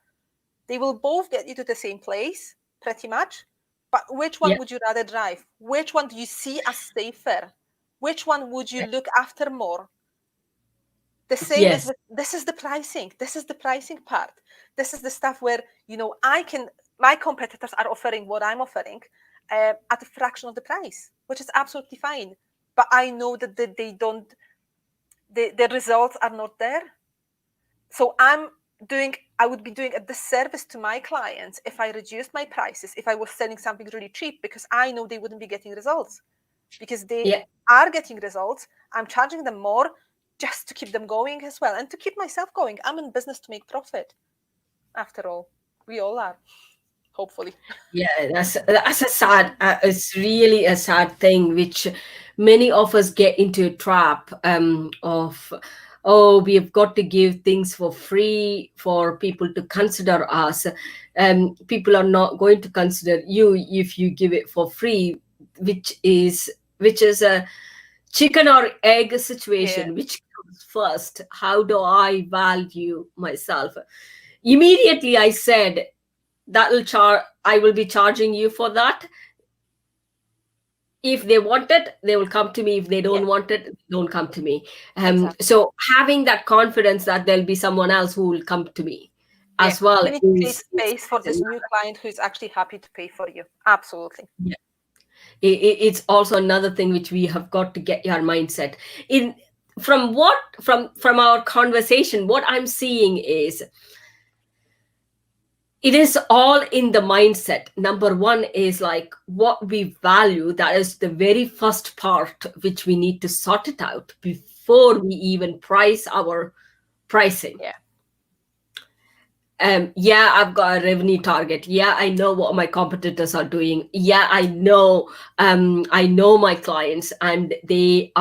They will both get you to the same place, pretty much. But which one yeah, would you rather drive? Which one do you see as safer? Which one would you look after more? The same as yes, with, this is the pricing. This is the pricing part. This is the stuff where, my competitors are offering what I'm offering at a fraction of the price, which is absolutely fine. But I know that they don't, the results are not there. So I would be doing a disservice to my clients if I reduced my prices, if I was selling something really cheap, because I know they wouldn't be getting results. Because they yeah. are getting results, I'm charging them more just to keep them going as well and to keep myself going. I'm in business to make profit. After all, we all are, hopefully. Yeah, that's a sad. It's really a sad thing, which many of us get into a trap of. Oh, we have got to give things for free for people to consider us. People are not going to consider you if you give it for free, which is a chicken or egg Yeah. situation. Which comes first? How do I value myself? Immediately, I said I will be charging you for that. If they want it, they will come to me. If they Yeah, don't want it, don't come to me. exactly. So having that confidence that there'll be someone else who will come to me Yeah. as well You need to create is space for this new client who's actually happy to pay for you. Absolutely. yeah. It's also another thing which we have got to get our mindset in. From our conversation, what I'm seeing is it is all in the mindset. Number one is like what we value. That is the very first part which we need to sort it out before we even price our pricing. Yeah. Yeah, I've got a revenue target. Yeah, I know what my competitors are doing. Yeah, I know my clients, and they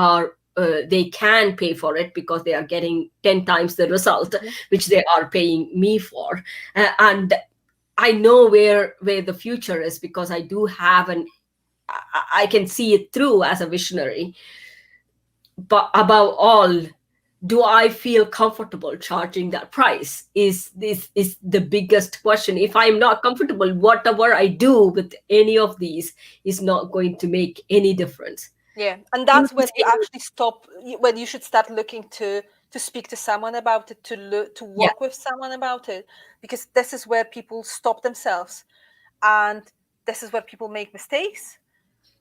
can pay for it because they are getting 10 times the result Mhm. which they are paying me for. And I know where the future is because I do have I can see it through as a visionary. But above all, do I feel comfortable charging that price? Is the biggest question. If I'm not comfortable, whatever I do with any of these is not going to make any difference. Yeah, and You that's when you say, actually stop, when you should start looking to speak to someone about it, to yeah, work with someone about it, because this is where people stop themselves, and this is where people make mistakes,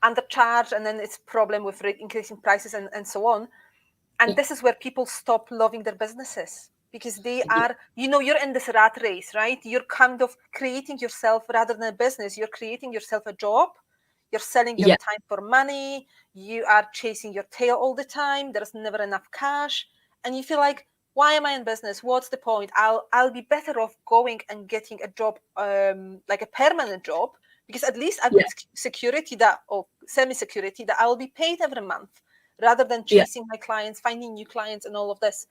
undercharge, and then it's problem with increasing prices and so on. And this is where people stop loving their businesses because they yeah, are, you're in this rat race, right? You're kind of creating yourself rather than a business. You're creating yourself a job. You're selling your yeah, time for money. You are chasing your tail all the time. There's never enough cash. And you feel like, Why am I in business? What's the point? I'll be better off going and getting a job, like a permanent job, because at least I've Yeah, got security, that, or semi security, that I will be paid every month, rather than yeah, chasing my clients, finding new clients, and all of this,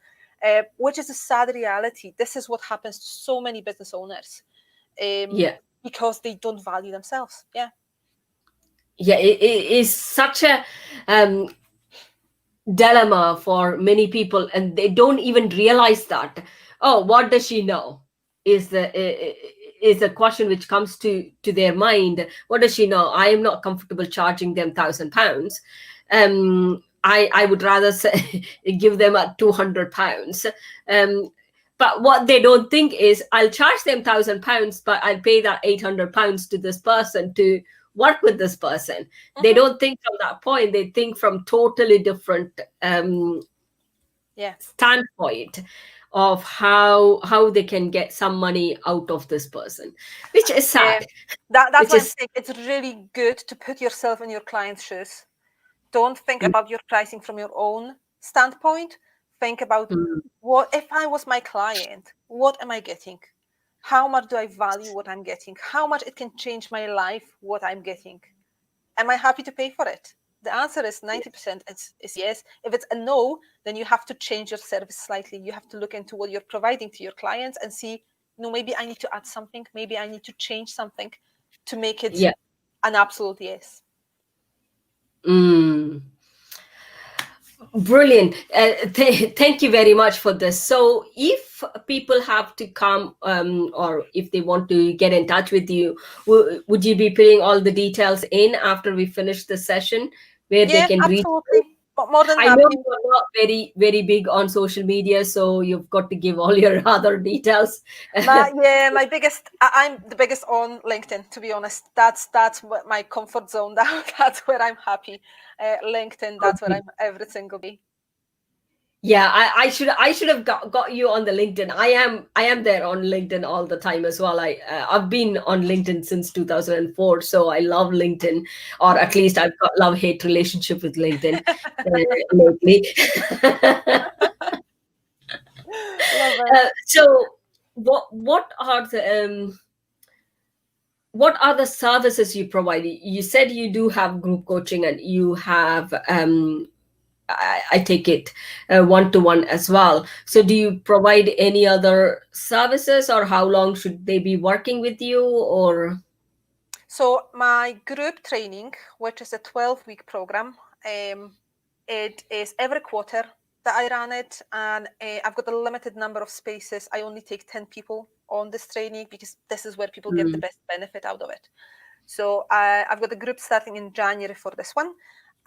which is a sad reality. This is what happens to so many business owners, um, yeah, because they don't value themselves. Yeah. yeah. It is such a um, dilemma for many people, and they don't even realize that. Oh, what does she know? Is the question which comes to their mind. What does she know? I am not comfortable charging them £1,000. I would rather say, give them at £200. But what they don't think is, I'll charge them £1,000, but I'll pay that £800 to this person to work with this person. They Hmm. don't think from that point. They think from totally different Yeah. standpoint of how they can get some money out of this person, which is sad. That's Which why I'm is saying it's really good to put yourself in your client's shoes. Don't think about your pricing from your own standpoint. Think about, mm, what if I was my client? What am I getting? How much do I value what I'm getting? How much it can change my life, what I'm getting? Am I happy to pay for it? The answer is 90% is yes. If it's a no, then you have to change your service slightly. You have to look into what you're providing to your clients and see, no, maybe I need to add something. Maybe I need to change something to make it yeah. an absolute yes. Mm. Brilliant. Thank you very much for this. So, if people have to come, or if they want to get in touch with you, would you be putting all the details in after we finish the session, where they Yeah, can reach you? absolutely. But more than I know happy. you're not very big on social media, so you've got to give all your other details. My biggest, I'm the biggest on LinkedIn, to be honest. That's what my comfort zone. That's where I'm happy. LinkedIn, that's where Okay. I'm every single day. Yeah, I should have got you on the LinkedIn. I am there on LinkedIn all the time as well. I've been on LinkedIn since 2004, so I love LinkedIn, or at Mhm. least I've got love-hate relationship with LinkedIn lately. Love it. So, what are the services you provide? You said you do have group coaching, and you have I take it one to one as well. So, do you provide any other services, or how long should they be working with you? Or So my group training, which is a 12-week program, it is every quarter that I run it, and I've got a limited number of spaces. I only take 10 people on this training, because this is where people get the mm, best benefit out of it. So I've got a group starting in January for this one.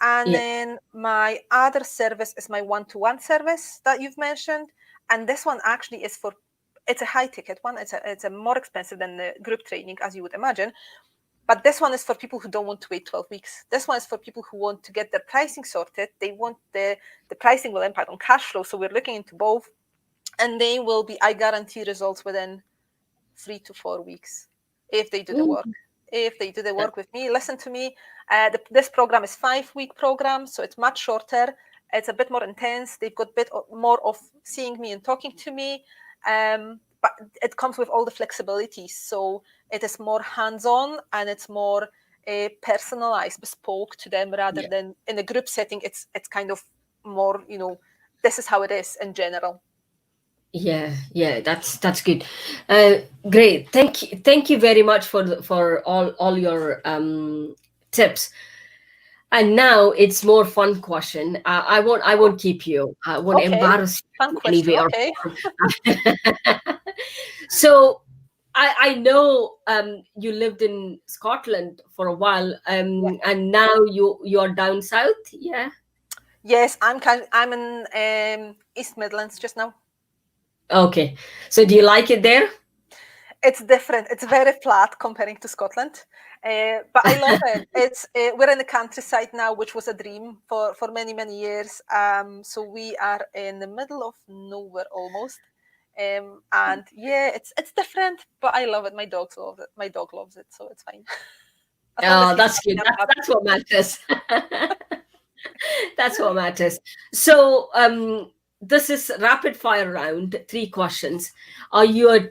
And yeah, then my other service is my one-to-one service that you've mentioned. And this one actually is for, it's a high ticket one. It's a more expensive than the group training, as you would imagine. But this one is for people who don't want to wait 12 weeks. This one is for people who want to get their pricing sorted. They want the pricing will impact on cash flow. So we're looking into both. And they will be, I guarantee, results within 3 to 4 weeks if they do the mm, work. If they do the that- work with me, listen to me. This program is 5 week program, so it's much shorter. It's a bit more intense. They've got a bit more of seeing me and talking to me, but it comes with all the flexibilities. So it is more hands-on, and it's more personalized, bespoke to them, rather yeah, than in a group setting. It's kind of more, this is how it is in general. yeah. That's good. Great. Thank you very much for all your tips. And now it's more fun question. I won't keep you. I won't Okay, embarrass fun you in any question. way or Okay. form. So, I know you lived in Scotland for a while, Yeah. and now you're down south. Yeah. Yes, I'm in East Midlands just now. Okay. So, do you like it there? It's different. It's very flat comparing to Scotland, but I love it. It's we're in the countryside now, which was a dream for many many years. So we are in the middle of nowhere almost, and yeah, it's different, but I love it. My dogs love it. My dog loves it, so it's fine. As long as Oh, he's that's happy, good. I'm That's happy. what matters. That's what matters. So, this is rapid fire round, 3 questions. Are you a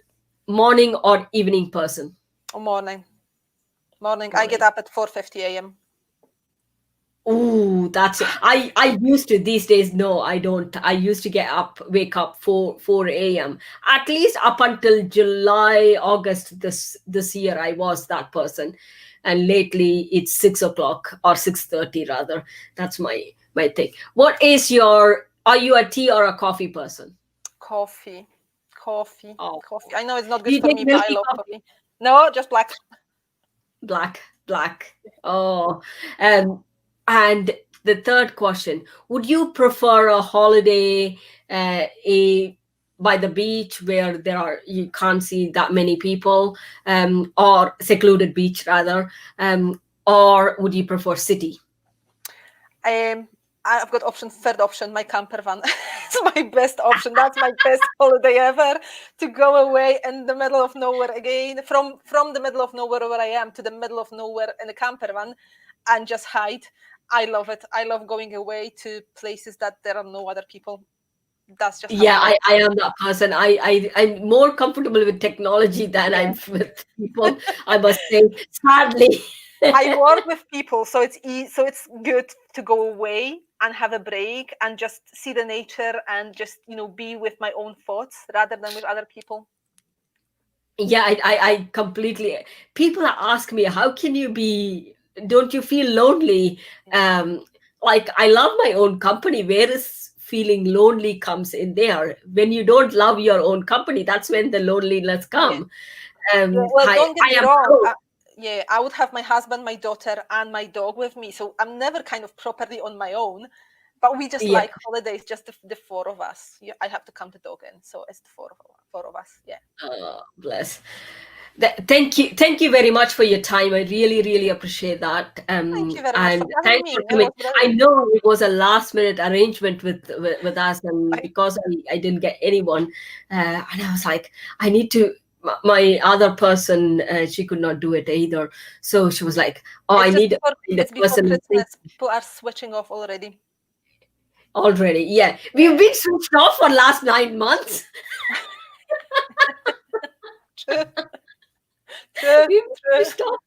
morning or evening person? Oh, morning. Morning. I get Morning. up at 4:50 a.m. Ooh, that's I used to. These days, no, I don't. I used to wake up 4 a.m. At least up until July, August this year, I was that person, and lately it's 6 o'clock or 6:30 rather. That's my thing. What is your? Are you a tea or a coffee person? Coffee. Coffee. Oh, Coffee. I know it's not do good you for take me, but I milky love coffee? coffee. No, just black. Black. Oh, um, and the third question: would you prefer a holiday, a by the beach where you can't see that many people, or secluded beach rather, or would you prefer city? Um, I've got option. Third option, my camper van. It's my best option. That's my best holiday ever. To go away in the middle of nowhere again, from the middle of nowhere where I am to the middle of nowhere in a camper van, and just hide. I love it. I love going away to places that there are no other people. That's just how I Yeah, love I am that person. I'm more comfortable with technology than it. I'm Yeah. with people. I must say, sadly. I work with people, so so it's good to go away and have a break and just see the nature and just be with my own thoughts rather than with other people. Yeah, I completely. People ask me, how can you be? Don't you feel lonely? Yeah. Like I love my own company. Where is feeling lonely comes in there? When you don't love your own company, that's when the loneliness Yeah. come. Yeah. Well, don't get I me am wrong. so Yeah, I would have my husband, my daughter, and my dog with me, so I'm never kind of properly on my own. But we just yeah. like holidays, just the four of us. Yeah, I have to count the dog in, so it's the four of us. Yeah. Bless. Thank you very much for your time. I really appreciate that. Thank you very much for And having thanks me. for It coming. was I brilliant. know it was a last minute arrangement with us, and Right. because I didn't get anyone, and I was like, I need to. My other person, she could not do it either, so she was like, "Oh, I It's just need to before find a it's before person." Christmas. People are switching off already. Already, yeah, we've Yeah. been switched off for last 9 months. True, true, We've true. stop.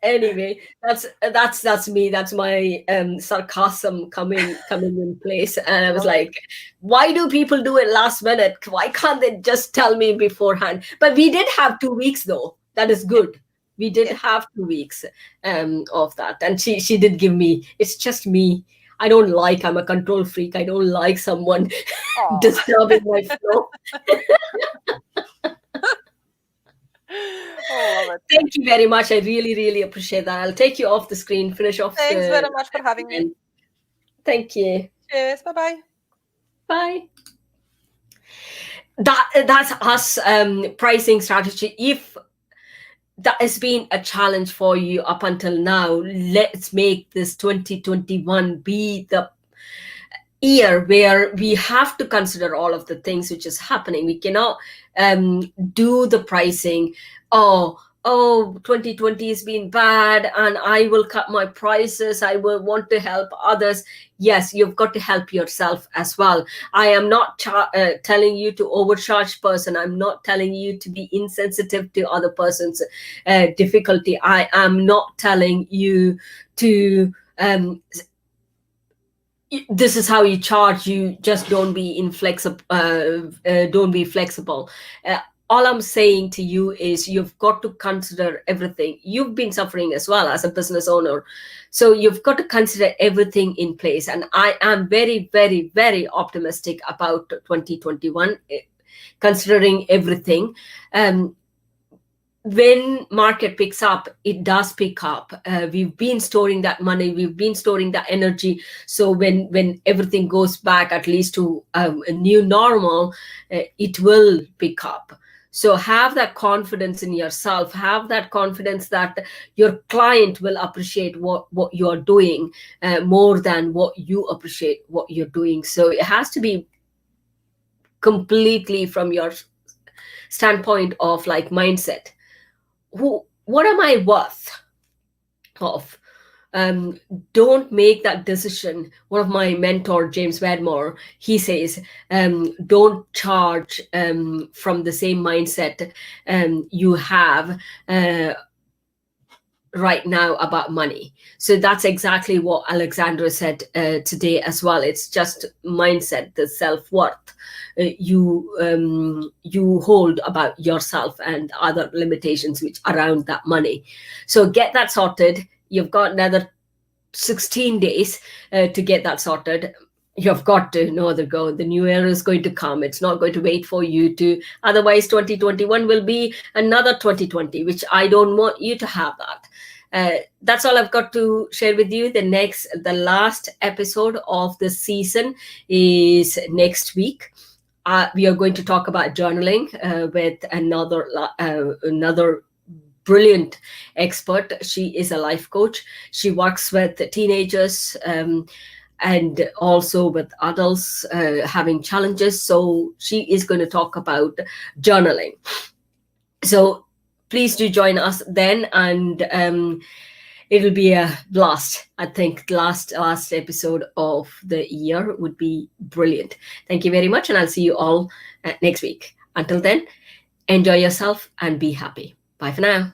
Anyway, that's me. That's my sarcasm coming in place. And I was Love it. like, why do people do it last minute? Why can't they just tell me beforehand? But we did have 2 weeks though. That is Yeah, good. We did yeah. have 2 weeks of that, and she did give me. It's just me. I don't like. I'm a control freak. I don't like someone Oh, disturbing my flow. oh, love it. Thank you very much. I really appreciate that. I'll take you off the screen, finish off Thanks the. very much for having me. Thank you. Cheers. Bye bye. Bye. That's us pricing strategy. If that has been a challenge for you up until now, let's make this 2021 be the year where we have to consider all of the things which is happening. We cannot do the pricing. Oh, 2020 has been bad and I will cut my prices. I will want to help others. Yes, you've got to help yourself as well. I am not telling you to overcharge person. I'm not telling you to be insensitive to other person's difficulty. I am not telling you to this is how you charge. You just don't be inflexible. Don't be flexible. All I'm saying to you is you've got to consider everything. You've been suffering as well as a business owner, so you've got to consider everything in place. And I am very optimistic about 2021, considering everything. um, when market picks up, it does pick up. We've been storing that money, we've been storing that energy, so when everything goes back at least to a new normal, it will pick up. So have that confidence in yourself, have that confidence that your client will appreciate what you're doing, more than what you appreciate what you're doing. So it has to be completely from your standpoint of like mindset. What am I worth of? um, don't make that decision. One of my mentor, James Wedmore, he says, don't charge from the same mindset you have right now about money. So that's exactly what Aleksandra said today as well. It's just mindset, the self-worth you hold about yourself and other limitations which around that money. So get that sorted. You've got another 16 days to get that sorted. You've got to know the go. The new year is going to come. It's not going to wait for you to. Otherwise, 2021 will be another 2020, which I don't want you to have that. That's all I've got to share with you. The last episode of the season is next week. We are going to talk about journaling with another brilliant expert. She is a life coach. She works with teenagers and also with adults having challenges. So she is going to talk about journaling. So please do join us then, and it'll be a blast. I think last episode of the year would be brilliant. Thank you very much, and I'll see you all next week. Until then, enjoy yourself and be happy. Bye for now.